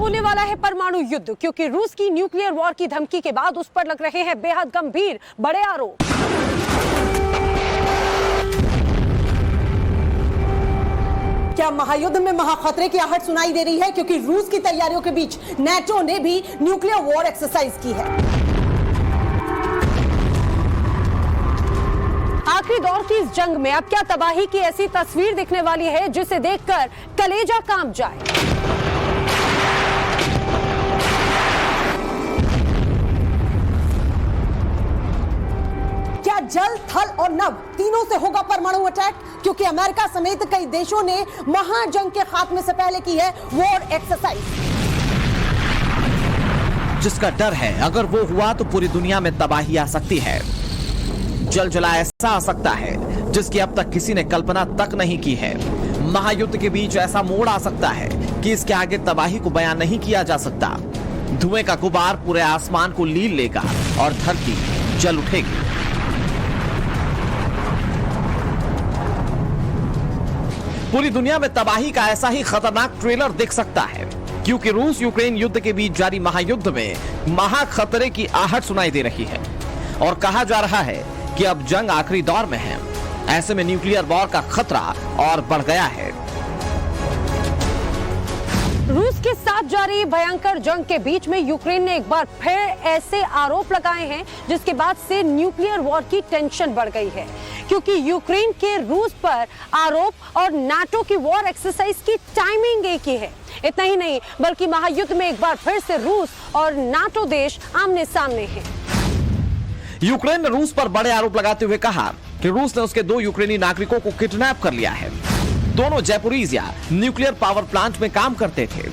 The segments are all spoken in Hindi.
होने वाला है परमाणु युद्ध, क्योंकि रूस की न्यूक्लियर वॉर की धमकी के बाद उस पर लग रहे हैं बेहद गंभीर बड़े आरोप। क्या महायुद्ध में महाखतरे की आहट सुनाई दे रही है, क्योंकि रूस की तैयारियों के बीच नाटो ने भी न्यूक्लियर वॉर एक्सरसाइज की है। आखिरी दौर की इस जंग में अब क्या तबाही की ऐसी तस्वीर दिखने वाली है जिसे देखकर कलेजा कांप जाए। क्या जल, थल और नभ तीनों से होगा परमाणु अटैक, क्योंकि अमेरिका समेत कई देशों ने महाजंग के खात्मे से पहले की है वॉर एक्सरसाइज, जिसका डर है अगर वो हुआ तो पूरी दुनिया में तबाही आ सकती है। जलजला ऐसा आ सकता है जिसकी अब तक किसी ने कल्पना तक नहीं की है। महायुद्ध के बीच ऐसा मोड़ आ सकता है कि इसके आगे तबाही को बयान नहीं किया जा सकता। धुएं का गुबार पूरे आसमान को लील लेगा और धरती जल उठेगी। पूरी दुनिया में तबाही का ऐसा ही खतरनाक ट्रेलर दिख सकता है, क्योंकि रूस यूक्रेन युद्ध के बीच जारी महायुद्ध में महाखतरे की आहट सुनाई दे रही है और कहा जा रहा है कि अब जंग आखिरी दौर में है। ऐसे में न्यूक्लियर वॉर का खतरा और बढ़ गया है। रूस के साथ जारी भयंकर जंग के बीच में यूक्रेन ने एक बार फिर ऐसे आरोप लगाए हैं जिसके बाद से न्यूक्लियर वॉर की टेंशन बढ़ गई है, क्योंकि यूक्रेन के रूस पर आरोप और नाटो की वॉर एक्सरसाइज की टाइमिंग एक ही है। इतना ही नहीं, बल्कि महायुद्ध में एक बार फिर से रूस और नाटो देश आमने सामने हैं। यूक्रेन ने रूस पर बड़े आरोप लगाते हुए कहा कि रूस ने उसके 2 यूक्रेनी नागरिकों को किडनैप कर लिया है। दोनों ज़ैपोरिज़िया न्यूक्लियर पावर प्लांट में काम करते थे।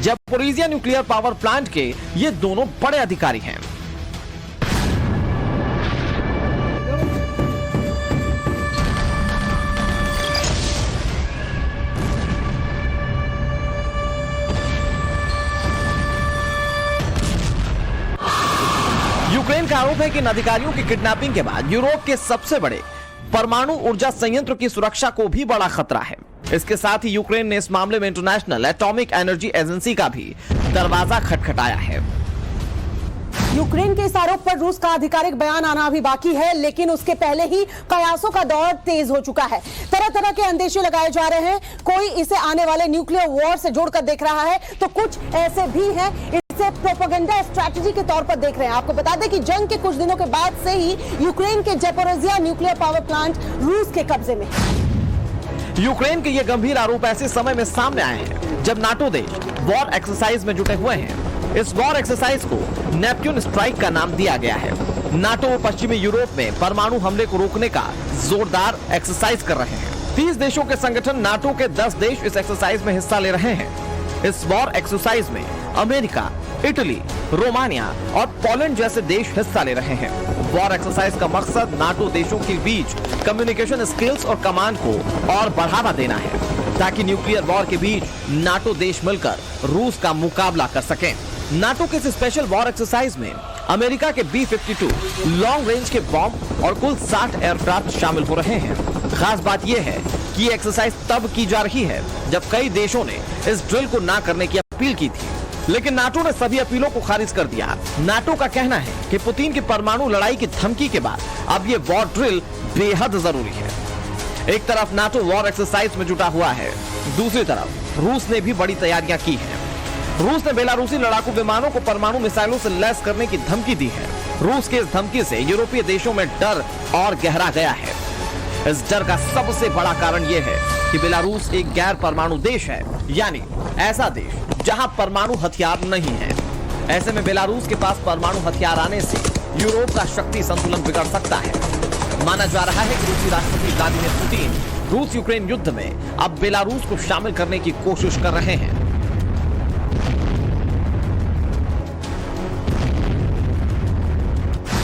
ज़ैपोरिज़िया न्यूक्लियर पावर प्लांट के ये दोनों बड़े अधिकारी हैं। यूक्रेन का आरोप है कि इन अधिकारियों की किडनैपिंग के बाद यूरोप के सबसे बड़े परमाणु ऊर्जा संयंत्र की सुरक्षा को भी बड़ा खतरा है। इसके साथ ही यूक्रेन ने इस मामले में इंटरनेशनल एटॉमिक एनर्जी एजेंसी का भी दरवाजा खटखटाया है। यूक्रेन के इस आरोप पर रूस का आधिकारिक बयान आना अभी बाकी है, लेकिन उसके पहले ही कयासों का दौर तेज हो चुका है। तरह तरह के अंदेशे लगाए जा रहे हैं। कोई इसे आने वाले न्यूक्लियर वॉर से जोड़कर देख रहा है, तो कुछ ऐसे भी हैं इसे प्रोपेगेंडा स्ट्रैटेजी के तौर पर देख रहे हैं। आपको बता दें कि जंग के कुछ दिनों के बाद से ही यूक्रेन के ज़ैपोरिज़िया न्यूक्लियर पावर प्लांट रूस के कब्जे में है। यूक्रेन के ये गंभीर आरोप ऐसे समय में सामने आए हैं जब नाटो देश वॉर एक्सरसाइज में जुटे हुए हैं। इस वॉर एक्सरसाइज को नेपच्यून स्ट्राइक का नाम दिया गया है। नाटो पश्चिमी यूरोप में परमाणु हमले को रोकने का जोरदार एक्सरसाइज कर रहे हैं। 30 देशों के संगठन नाटो के 10 देश इस एक्सरसाइज में हिस्सा ले रहे हैं। इस वॉर एक्सरसाइज में अमेरिका, इटली, रोमानिया और पोलैंड जैसे देश हिस्सा ले रहे हैं। वॉर एक्सरसाइज का मकसद नाटो देशों के बीच कम्युनिकेशन स्किल्स और कमांड को और बढ़ावा देना है, ताकि न्यूक्लियर वॉर के बीच नाटो देश मिलकर रूस का मुकाबला कर सकें। नाटो के इस स्पेशल वॉर एक्सरसाइज में अमेरिका के B-52 लॉन्ग रेंज के बॉम्ब और कुल 60 एयरक्राफ्ट शामिल हो रहे हैं। खास बात यह है कि ये एक्सरसाइज तब की जा रही है जब कई देशों ने इस ड्रिल को ना करने की अपील की थी, लेकिन नाटो ने सभी अपीलों को खारिज कर दिया। नाटो का कहना है कि पुतिन की परमाणु लड़ाई की धमकी के बाद अब ये वॉर ड्रिल बेहद जरूरी है। एक तरफ नाटो वॉर एक्सरसाइज में जुटा हुआ है, दूसरी तरफ रूस ने भी बड़ी तैयारियां की हैं। रूस ने बेलारूसी लड़ाकू विमानों को परमाणु मिसाइलों से लैस करने की धमकी दी है। रूस के इस धमकी से यूरोपीय देशों में डर और गहरा गया है। इस डर का सबसे बड़ा कारण यह है कि बेलारूस एक गैर परमाणु देश है, यानी ऐसा देश जहां परमाणु हथियार नहीं है। ऐसे में बेलारूस के पास परमाणु हथियार आने से यूरोप का शक्ति संतुलन बिगड़ सकता है। माना जा रहा है कि रूसी राष्ट्रपति व्लादिमीर पुतिन रूस यूक्रेन युद्ध में अब बेलारूस को शामिल करने की कोशिश कर रहे हैं।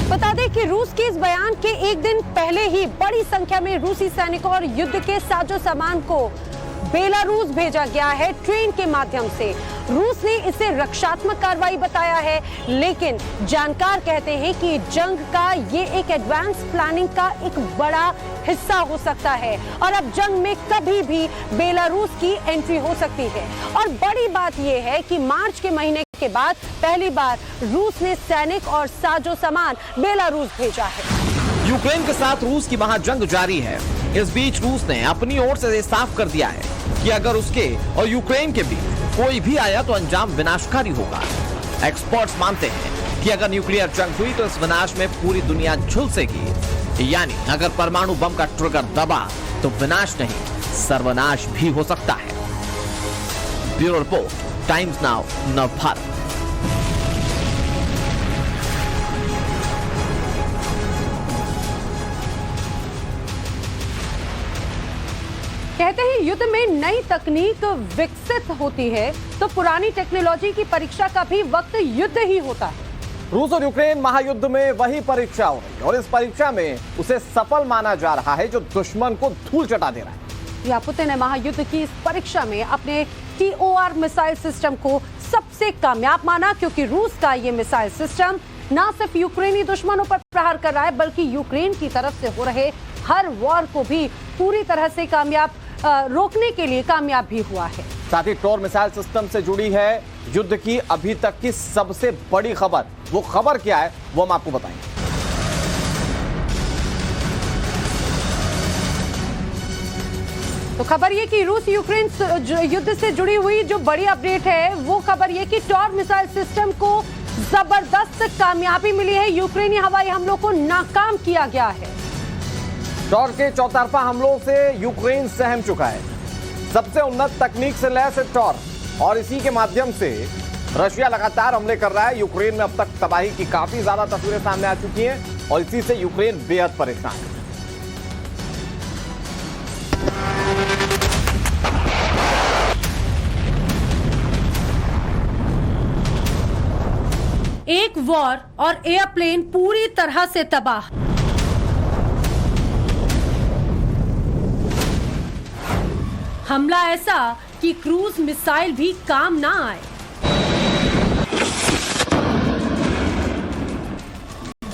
बता दें कि रूस के इस बयान के एक दिन पहले ही बड़ी संख्या में रूसी सैनिकों और युद्ध के साजो सामान को बेलारूस भेजा गया है ट्रेन के माध्यम से। रूस ने इसे रक्षात्मक कार्रवाई बताया है, लेकिन जानकार कहते हैं कि जंग का ये एक एडवांस प्लानिंग का एक बड़ा हिस्सा हो सकता है और अब जंग में कभी भी बेलारूस की एंट्री हो सकती है। और बड़ी बात यह है कि मार्च के महीने के बाद पहली बार रूस ने सैनिक और साजो सामान बेलारूस भेजा है। यूक्रेन के साथ रूस की महाजंग जारी है। इस बीच रूस ने अपनी ओर से साफ कर दिया है कि अगर उसके और यूक्रेन के बीच कोई भी आया तो अंजाम विनाशकारी होगा। एक्सपर्ट्स मानते हैं कि अगर न्यूक्लियर जंग हुई तो इस विनाश में पूरी दुनिया झुलसेगी। यानी अगर परमाणु बम का ट्रिगर दबा तो विनाश नहीं, सर्वनाश भी हो सकता है। Bureau report, times now, Navbharat. कहते हैं युद्ध में नई तकनीक विकसित होती है तो पुरानी टेक्नोलॉजी की परीक्षा का भी वक्त युद्ध ही होता है। रूस और यूक्रेन महायुद्ध में वही परीक्षा हो रही है और इस परीक्षा में उसे सफल माना जा रहा है जो दुश्मन को धूल चटा दे रहा है। पुतिन ने महायुद्ध की इस परीक्षा में अपने TOR मिसाइल सिस्टम को सबसे कामयाब माना, क्योंकि रूस का ये मिसाइल सिस्टम न सिर्फ यूक्रेनी दुश्मनों पर प्रहार कर रहा है बल्कि यूक्रेन की तरफ से हो रहे हर वॉर को भी पूरी तरह से रोकने के लिए कामयाब भी हुआ है। साथ ही टोर मिसाइल सिस्टम से जुड़ी है युद्ध की अभी तक की सबसे बड़ी खबर। वो खबर क्या है वो हम आपको बताएंगे। तो खबर ये कि रूस यूक्रेन युद्ध से जुड़ी हुई जो बड़ी अपडेट है वो खबर ये कि टोर मिसाइल सिस्टम को जबरदस्त कामयाबी मिली है। यूक्रेनी हवाई हमलों को नाकाम किया गया है। टोर के चौतरफा हमलों से यूक्रेन सहम चुका है। सबसे उन्नत तकनीक से लैस है टोर और इसी के माध्यम से रशिया लगातार हमले कर रहा है। यूक्रेन में अब तक तबाही की काफी ज्यादा तस्वीरें सामने आ चुकी हैं और इसी से यूक्रेन बेहद परेशान है। एक वॉर और एयरप्लेन पूरी तरह से तबाह। हमला ऐसा कि क्रूज मिसाइल भी काम ना आए।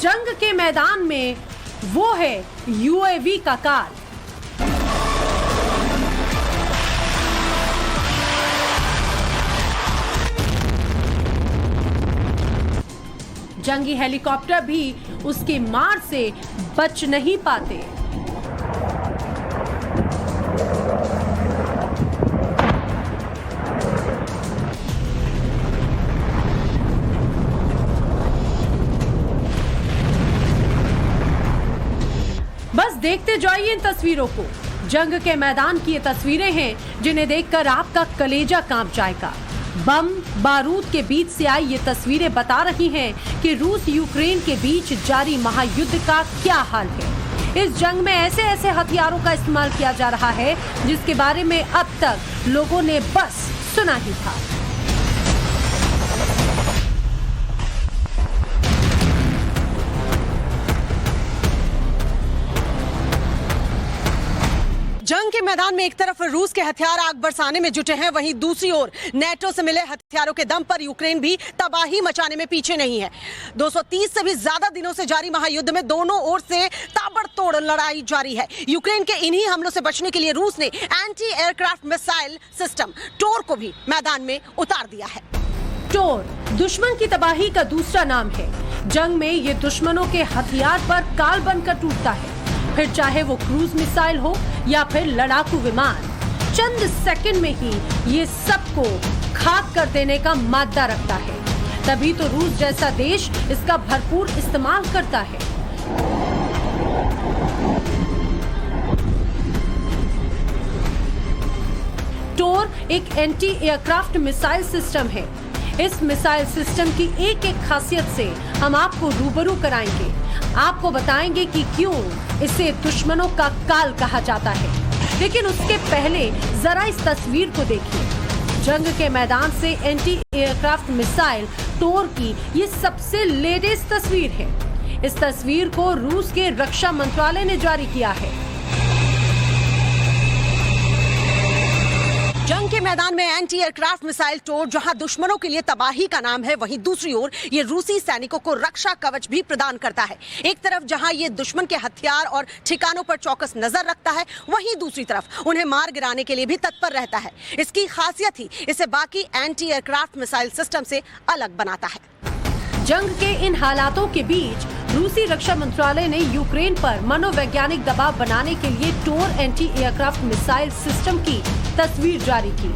जंग के मैदान में वो है UAV का काल। जंगी हेलीकॉप्टर भी उसके मार से बच नहीं पाते। बस देखते जाइए इन तस्वीरों को। जंग के मैदान की ये तस्वीरें हैं जिन्हें देखकर आपका कलेजा कांप जाएगा। बम बारूद के बीच से आई ये तस्वीरें बता रही हैं कि रूस यूक्रेन के बीच जारी महायुद्ध का क्या हाल है। इस जंग में ऐसे ऐसे हथियारों का इस्तेमाल किया जा रहा है जिसके बारे में अब तक लोगों ने बस सुना ही था। जंग के मैदान में एक तरफ रूस के हथियार आग बरसाने में जुटे हैं, वहीं दूसरी ओर नेटो से मिले हथियारों के दम पर यूक्रेन भी तबाही मचाने में पीछे नहीं है। 230 से भी ज्यादा दिनों से जारी महायुद्ध में दोनों ओर से ताबड़तोड़ लड़ाई जारी है। यूक्रेन के इन्हीं हमलों से बचने के लिए रूस ने एंटी एयरक्राफ्ट मिसाइल सिस्टम टोर को भी मैदान में उतार दिया है। टोर दुश्मन की तबाही का दूसरा नाम है। जंग में ये दुश्मनों के हथियार पर काल बनकर टूटता है, फिर चाहे वो क्रूज मिसाइल हो या फिर लड़ाकू विमान। चंद सेकंड में ही ये सबको खाक कर देने का मादा रखता है। तभी तो रूस जैसा देश इसका भरपूर इस्तेमाल करता है। टोर एक एंटी एयरक्राफ्ट मिसाइल सिस्टम है। इस मिसाइल सिस्टम की एक एक खासियत से हम आपको रूबरू कराएंगे। आपको बताएंगे कि क्यों इसे दुश्मनों का काल कहा जाता है। लेकिन उसके पहले जरा इस तस्वीर को देखिए। जंग के मैदान से एंटी एयरक्राफ्ट मिसाइल टोर की ये सबसे लेटेस्ट तस्वीर है। इस तस्वीर को रूस के रक्षा मंत्रालय ने जारी किया है। जंग के मैदान में एंटी एयरक्राफ्ट मिसाइल टोर जहां दुश्मनों के लिए तबाही का नाम है, वहीं दूसरी ओर ये रूसी सैनिकों को रक्षा कवच भी प्रदान करता है। एक तरफ जहां ये दुश्मन के हथियार और ठिकानों पर चौकस नजर रखता है, वहीं दूसरी तरफ उन्हें मार गिराने के लिए भी तत्पर रहता है। इसकी खासियत ही इसे बाकी एंटी एयरक्राफ्ट मिसाइल सिस्टम से अलग बनाता है। जंग के इन हालातों के बीच रूसी रक्षा मंत्रालय ने यूक्रेन पर मनोवैज्ञानिक दबाव बनाने के लिए टोर एंटी एयरक्राफ्ट मिसाइल सिस्टम की तस्वीर जारी की।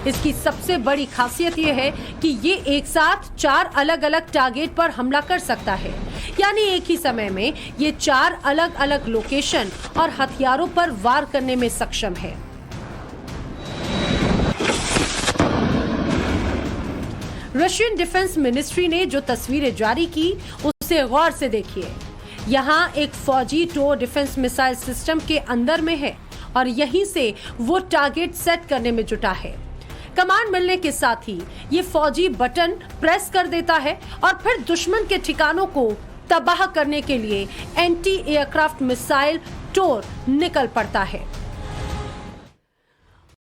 इसकी सबसे बड़ी खासियत यह है कि ये एक साथ 4 अलग-अलग टारगेट पर हमला कर सकता है, यानी एक ही समय में ये 4 अलग-अलग लोकेशन और हथियारों पर वार करने में सक्षम है। रशियन डिफेंस मिनिस्ट्री ने जो तस्वीरें जारी की उसे गौर से देखिए। यहाँ एक फौजी टोर डिफेंस मिसाइल सिस्टम के अंदर में है और यहीं से वो टारगेट सेट करने में जुटा है। कमांड मिलने के साथ ही ये फौजी बटन प्रेस कर देता है और फिर दुश्मन के ठिकानों को तबाह करने के लिए एंटी एयरक्राफ्ट मिसाइल टोर निकल पड़ता है।